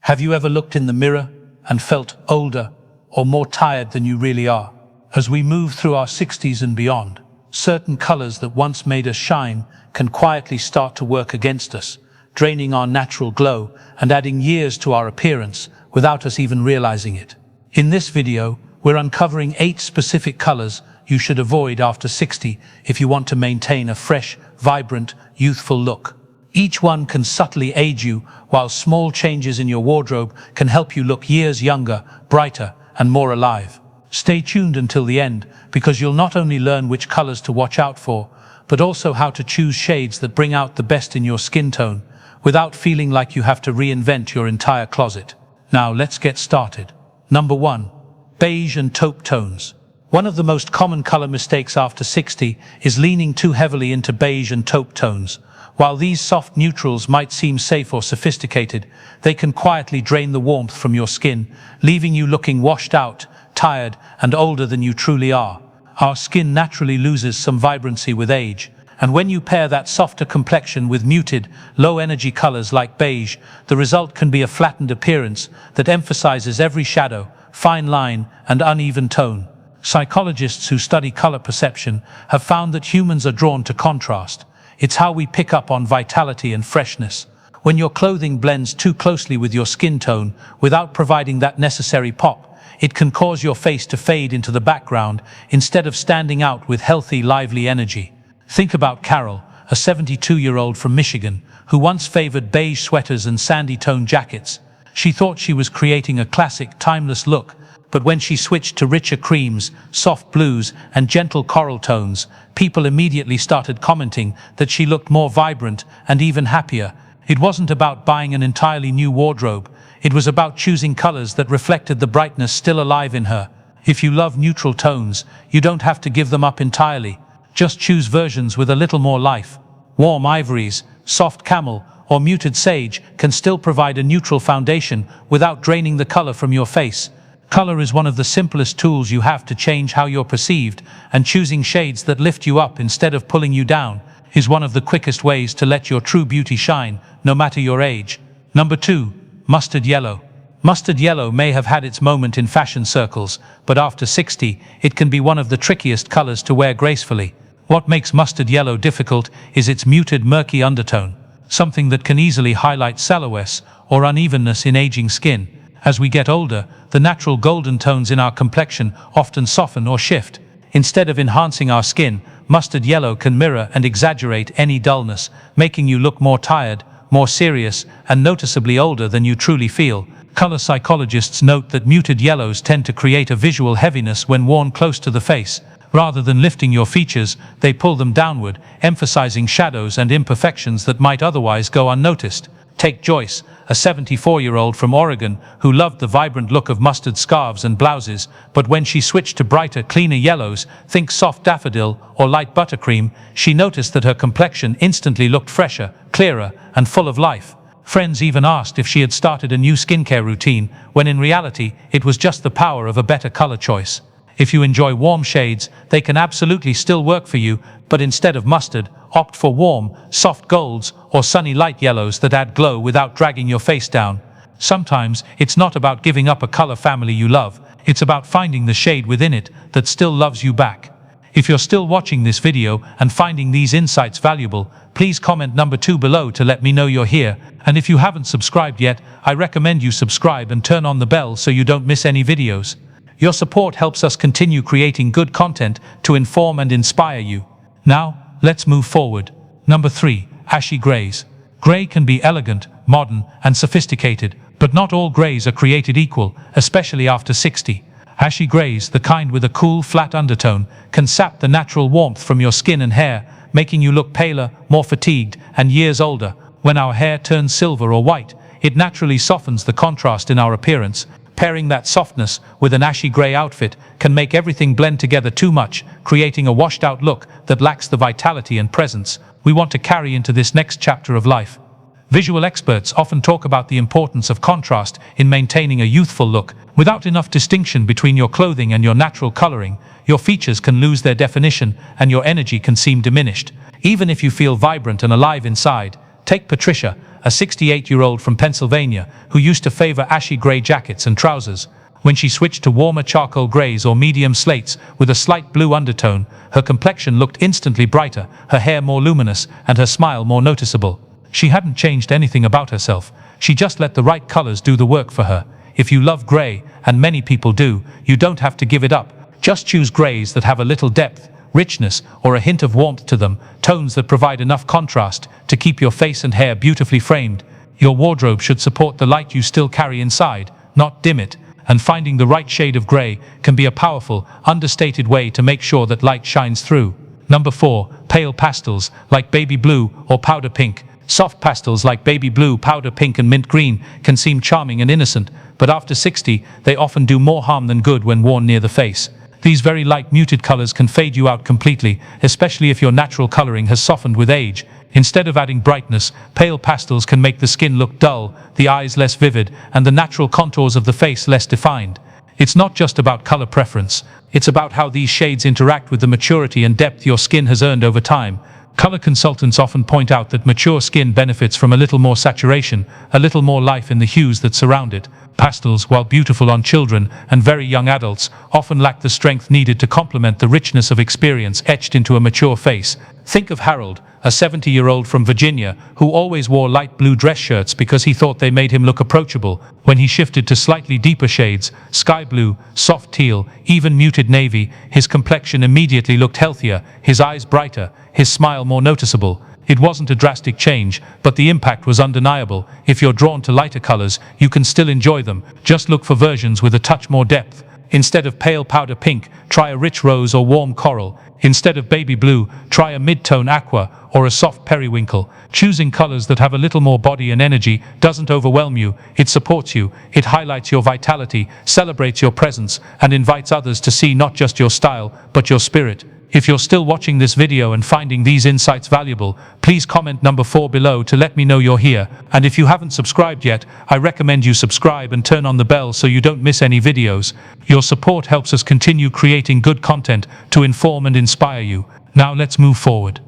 Have you ever looked in the mirror and felt older or more tired than you really are? As we move through our 60s and beyond, certain colors that once made us shine can quietly start to work against us, draining our natural glow and adding years to our appearance without us even realizing it. In this video, we're uncovering 8 specific colors you should avoid after 60 if you want to maintain a fresh, vibrant, youthful look. Each one can subtly age you, while small changes in your wardrobe can help you look years younger, brighter, and more alive. Stay tuned until the end, because you'll not only learn which colors to watch out for, but also how to choose shades that bring out the best in your skin tone, without feeling like you have to reinvent your entire closet. Now let's get started. Number 1. Beige and taupe tones. One of the most common color mistakes after 60 is leaning too heavily into beige and taupe tones. While these soft neutrals might seem safe or sophisticated, they can quietly drain the warmth from your skin, leaving you looking washed out, tired, and older than you truly are. Our skin naturally loses some vibrancy with age, and when you pair that softer complexion with muted, low-energy colors like beige, the result can be a flattened appearance that emphasizes every shadow, fine line, and uneven tone. Psychologists who study color perception have found that humans are drawn to contrast. It's how we pick up on vitality and freshness. When your clothing blends too closely with your skin tone without providing that necessary pop, it can cause your face to fade into the background instead of standing out with healthy, lively energy. Think about Carol, a 72-year-old from Michigan, who once favored beige sweaters and sandy-toned jackets. She thought she was creating a classic, timeless look, but when she switched to richer creams, soft blues, and gentle coral tones, people immediately started commenting that she looked more vibrant and even happier. It wasn't about buying an entirely new wardrobe. It was about choosing colors that reflected the brightness still alive in her. If you love neutral tones, you don't have to give them up entirely. Just choose versions with a little more life. Warm ivories, soft camel, or muted sage can still provide a neutral foundation without draining the color from your face. Color is one of the simplest tools you have to change how you're perceived, and choosing shades that lift you up instead of pulling you down is one of the quickest ways to let your true beauty shine, no matter your age. Number 2. Mustard yellow. Mustard yellow may have had its moment in fashion circles, but after 60, it can be one of the trickiest colors to wear gracefully. What makes mustard yellow difficult is its muted, murky undertone, something that can easily highlight silhouettes or unevenness in aging skin. As we get older, the natural golden tones in our complexion often soften or shift. Instead of enhancing our skin, mustard yellow can mirror and exaggerate any dullness, making you look more tired, more serious, and noticeably older than you truly feel. Color psychologists note that muted yellows tend to create a visual heaviness when worn close to the face. Rather than lifting your features, they pull them downward, emphasizing shadows and imperfections that might otherwise go unnoticed. Take Joyce, a 74-year-old from Oregon who loved the vibrant look of mustard scarves and blouses, but when she switched to brighter, cleaner yellows, think soft daffodil or light buttercream, she noticed that her complexion instantly looked fresher, clearer, and full of life. Friends even asked if she had started a new skincare routine, when in reality, it was just the power of a better color choice. If you enjoy warm shades, they can absolutely still work for you, but instead of mustard, opt for warm, soft golds or sunny light yellows that add glow without dragging your face down. Sometimes it's not about giving up a color family you love, it's about finding the shade within it that still loves you back. If you're still watching this video and finding these insights valuable, please comment number 2 below to let me know you're here. And if you haven't subscribed yet, I recommend you subscribe and turn on the bell so you don't miss any videos. Your support helps us continue creating good content to inform and inspire you. Now, let's move forward. Number 3. Ashy grays. Gray can be elegant, modern, and sophisticated, but not all grays are created equal, especially after 60. Ashy grays, the kind with a cool, flat undertone, can sap the natural warmth from your skin and hair, making you look paler, more fatigued, and years older. When our hair turns silver or white, it naturally softens the contrast in our appearance. Pairing that softness with an ashy gray outfit can make everything blend together too much, creating a washed-out look that lacks the vitality and presence we want to carry into this next chapter of life. Visual experts often talk about the importance of contrast in maintaining a youthful look. Without enough distinction between your clothing and your natural coloring, your features can lose their definition and your energy can seem diminished. Even if you feel vibrant and alive inside, take Patricia, a 68-year-old from Pennsylvania who used to favor ashy gray jackets and trousers. When she switched to warmer charcoal grays or medium slates with a slight blue undertone, her complexion looked instantly brighter, her hair more luminous, and her smile more noticeable. She hadn't changed anything about herself. She just let the right colors do the work for her. If you love gray, and many people do, you don't have to give it up. Just choose grays that have a little depth, richness, or a hint of warmth to them, tones that provide enough contrast to keep your face and hair beautifully framed. Your wardrobe should support the light you still carry inside, not dim it. And finding the right shade of gray can be a powerful, understated way to make sure that light shines through. Number 4, pale pastels like baby blue or powder pink. Soft pastels like baby blue, powder pink, and mint green can seem charming and innocent, but after 60, they often do more harm than good when worn near the face. These very light muted colors can fade you out completely, especially if your natural coloring has softened with age. Instead of adding brightness, pale pastels can make the skin look dull, the eyes less vivid, and the natural contours of the face less defined. It's not just about color preference, it's about how these shades interact with the maturity and depth your skin has earned over time. Color consultants often point out that mature skin benefits from a little more saturation, a little more life in the hues that surround it. Pastels, while beautiful on children and very young adults, often lack the strength needed to complement the richness of experience etched into a mature face. Think of Harold, a 70-year-old from Virginia who always wore light blue dress shirts because he thought they made him look approachable. When he shifted to slightly deeper shades, sky blue, soft teal, even muted navy, his complexion immediately looked healthier, his eyes brighter, his smile more noticeable. It wasn't a drastic change, but the impact was undeniable. If you're drawn to lighter colors, you can still enjoy them. Just look for versions with a touch more depth. Instead of pale powder pink, try a rich rose or warm coral. Instead of baby blue, try a mid-tone aqua or a soft periwinkle. Choosing colors that have a little more body and energy doesn't overwhelm you, it supports you, it highlights your vitality, celebrates your presence, and invites others to see not just your style, but your spirit. If you're still watching this video and finding these insights valuable, please comment number 4 below to let me know you're here. And if you haven't subscribed yet, I recommend you subscribe and turn on the bell so you don't miss any videos. Your support helps us continue creating good content to inform and inspire you. Now let's move forward.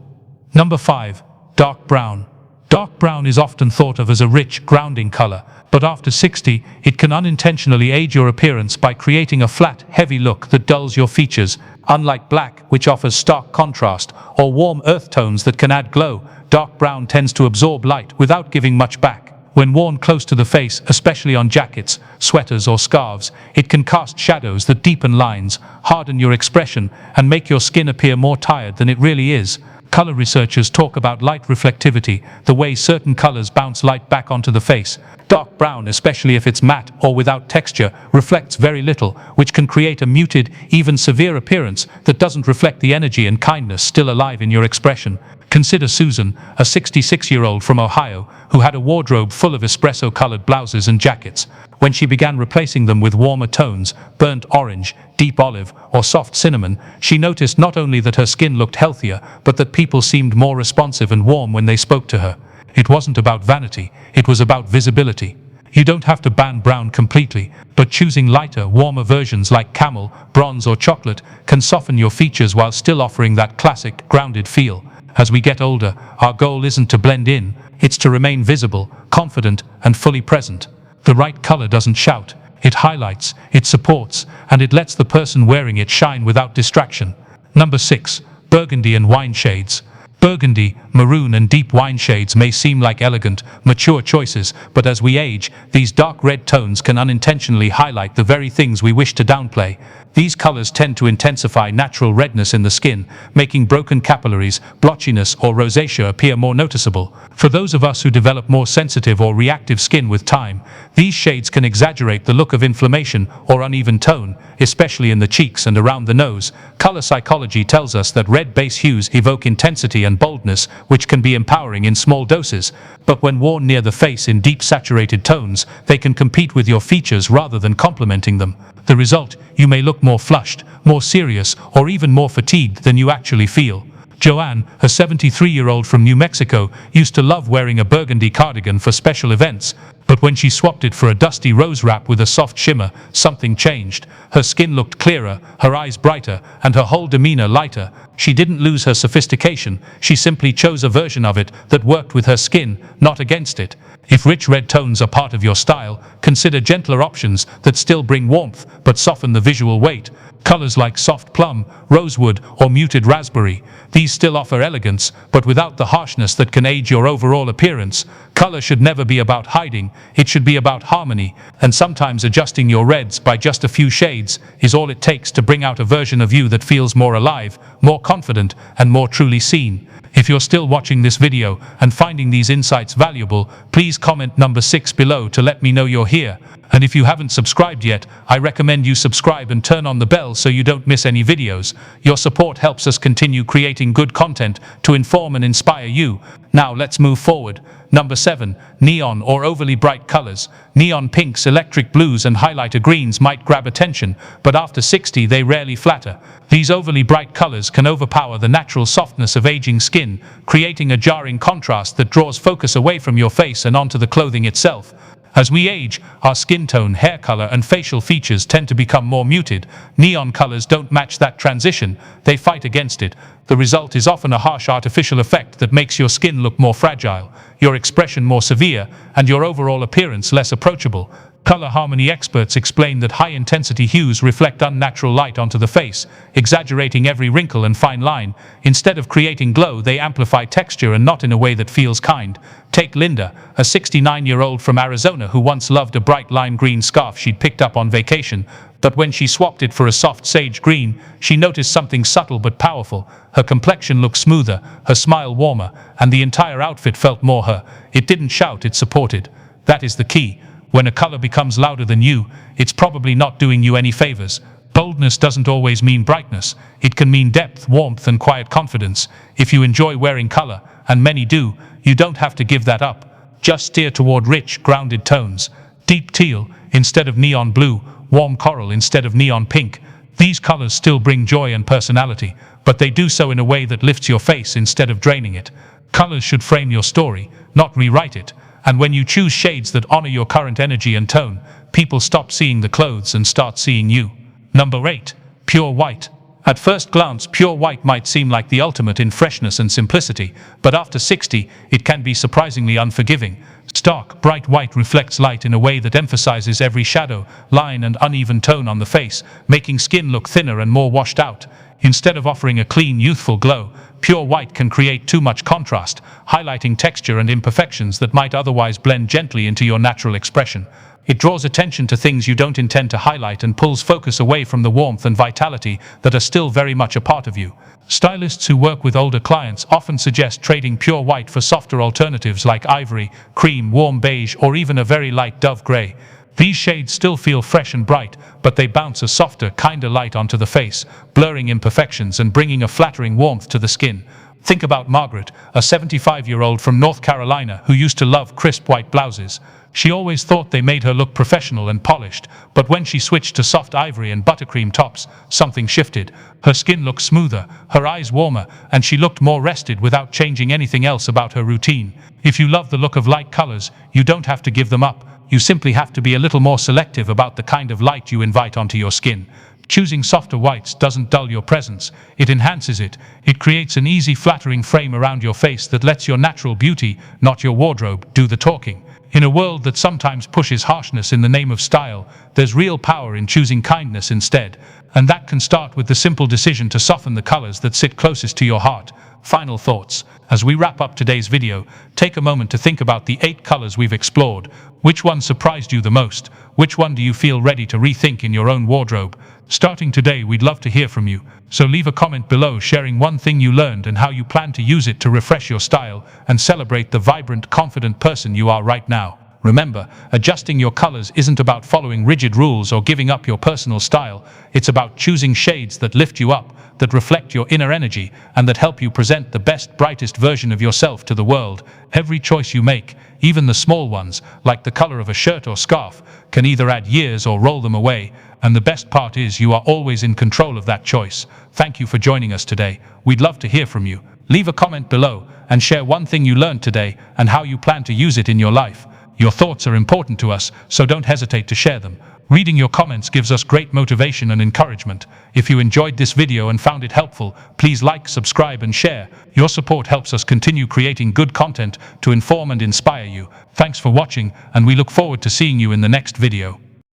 Number 5. Dark brown. Dark brown is often thought of as a rich, grounding color, but after 60, it can unintentionally age your appearance by creating a flat, heavy look that dulls your features. Unlike black, which offers stark contrast, or warm earth tones that can add glow, dark brown tends to absorb light without giving much back. When worn close to the face, especially on jackets, sweaters, or scarves, it can cast shadows that deepen lines, harden your expression, and make your skin appear more tired than it really is. Color researchers talk about light reflectivity, the way certain colors bounce light back onto the face. Dark brown, especially if it's matte or without texture, reflects very little, which can create a muted, even severe appearance that doesn't reflect the energy and kindness still alive in your expression. Consider Susan, a 66-year-old from Ohio, who had a wardrobe full of espresso-colored blouses and jackets. When she began replacing them with warmer tones, burnt orange, deep olive, or soft cinnamon, she noticed not only that her skin looked healthier, but that people seemed more responsive and warm when they spoke to her. It wasn't about vanity, it was about visibility. You don't have to ban brown completely, but choosing lighter, warmer versions like camel, bronze, or chocolate can soften your features while still offering that classic, grounded feel. As we get older, our goal isn't to blend in, it's to remain visible, confident, and fully present. The right color doesn't shout, it highlights, it supports, and it lets the person wearing it shine without distraction. Number 6. Burgundy and wine shades. Burgundy, maroon, and deep wine shades may seem like elegant, mature choices, but as we age, these dark red tones can unintentionally highlight the very things we wish to downplay. These colors tend to intensify natural redness in the skin, making broken capillaries, blotchiness, or rosacea appear more noticeable. For those of us who develop more sensitive or reactive skin with time, these shades can exaggerate the look of inflammation or uneven tone, especially in the cheeks and around the nose. Color psychology tells us that red base hues evoke intensity and boldness, which can be empowering in small doses, but when worn near the face in deep saturated tones, they can compete with your features rather than complementing them. The result, you may look more flushed, more serious, or even more fatigued than you actually feel. Joanne, a 73-year-old from New Mexico, used to love wearing a burgundy cardigan for special events, but when she swapped it for a dusty rose wrap with a soft shimmer, something changed. Her skin looked clearer, her eyes brighter, and her whole demeanor lighter. She didn't lose her sophistication, she simply chose a version of it that worked with her skin, not against it. If rich red tones are part of your style, consider gentler options that still bring warmth but soften the visual weight. Colors like soft plum, rosewood, or muted raspberry. These still offer elegance, but without the harshness that can age your overall appearance. Color should never be about hiding, it should be about harmony, and sometimes adjusting your reds by just a few shades is all it takes to bring out a version of you that feels more alive, more confident, and more truly seen. If you're still watching this video and finding these insights valuable, please comment number 6 below to let me know you're here. And if you haven't subscribed yet, I recommend you subscribe and turn on the bell so you don't miss any videos. Your support helps us continue creating good content to inform and inspire you. Now let's move forward. Number 7. Neon or overly bright colors. Neon pinks, electric blues, and highlighter greens might grab attention, but after 60 they rarely flatter. These overly bright colors can overpower the natural softness of aging skin, creating a jarring contrast that draws focus away from your face and onto the clothing itself. As we age, our skin tone, hair color, and facial features tend to become more muted. Neon colors don't match that transition, they fight against it. The result is often a harsh artificial effect that makes your skin look more fragile, your expression more severe, and your overall appearance less approachable. Color harmony experts explain that high-intensity hues reflect unnatural light onto the face, exaggerating every wrinkle and fine line. Instead of creating glow, they amplify texture, and not in a way that feels kind. Take Linda, a 69-year-old from Arizona who once loved a bright lime green scarf she'd picked up on vacation, but when she swapped it for a soft sage green, she noticed something subtle but powerful. Her complexion looked smoother, her smile warmer, and the entire outfit felt more her. It didn't shout, it supported. That is the key. When a color becomes louder than you, it's probably not doing you any favors. Boldness doesn't always mean brightness. It can mean depth, warmth, and quiet confidence. If you enjoy wearing color, and many do, you don't have to give that up. Just steer toward rich, grounded tones. Deep teal instead of neon blue, warm coral instead of neon pink. These colors still bring joy and personality, but they do so in a way that lifts your face instead of draining it. Colors should frame your story, not rewrite it. And when you choose shades that honor your current energy and tone, people stop seeing the clothes and start seeing you. Number 8. Pure white. At first glance, pure white might seem like the ultimate in freshness and simplicity, but after 60, it can be surprisingly unforgiving. Stark, bright white reflects light in a way that emphasizes every shadow, line, and uneven tone on the face, making skin look thinner and more washed out. Instead of offering a clean, youthful glow, pure white can create too much contrast, highlighting texture and imperfections that might otherwise blend gently into your natural expression. It draws attention to things you don't intend to highlight and pulls focus away from the warmth and vitality that are still very much a part of you. Stylists who work with older clients often suggest trading pure white for softer alternatives like ivory, cream, warm beige, or even a very light dove gray. These shades still feel fresh and bright, but they bounce a softer, kinder light onto the face, blurring imperfections and bringing a flattering warmth to the skin. Think about Margaret, a 75-year-old from North Carolina who used to love crisp white blouses. She always thought they made her look professional and polished, but when she switched to soft ivory and buttercream tops, something shifted. Her skin looked smoother, her eyes warmer, and she looked more rested without changing anything else about her routine. If you love the look of light colors, you don't have to give them up. You simply have to be a little more selective about the kind of light you invite onto your skin. Choosing softer whites doesn't dull your presence, it enhances it. It creates an easy, flattering frame around your face that lets your natural beauty, not your wardrobe, do the talking. In a world that sometimes pushes harshness in the name of style, there's real power in choosing kindness instead. And that can start with the simple decision to soften the colors that sit closest to your heart. Final thoughts. As we wrap up today's video, take a moment to think about the 8 colors we've explored. Which one surprised you the most? Which one do you feel ready to rethink in your own wardrobe? Starting today, we'd love to hear from you. So leave a comment below sharing one thing you learned and how you plan to use it to refresh your style and celebrate the vibrant, confident person you are right now. Remember, adjusting your colors isn't about following rigid rules or giving up your personal style. It's about choosing shades that lift you up, that reflect your inner energy, and that help you present the best, brightest version of yourself to the world. Every choice you make, even the small ones, like the color of a shirt or scarf, can either add years or roll them away. And the best part is you are always in control of that choice. Thank you for joining us today. We'd love to hear from you. Leave a comment below and share one thing you learned today and how you plan to use it in your life. Your thoughts are important to us, so don't hesitate to share them. Reading your comments gives us great motivation and encouragement. If you enjoyed this video and found it helpful, please like, subscribe and share. Your support helps us continue creating good content to inform and inspire you. Thanks for watching, and we look forward to seeing you in the next video.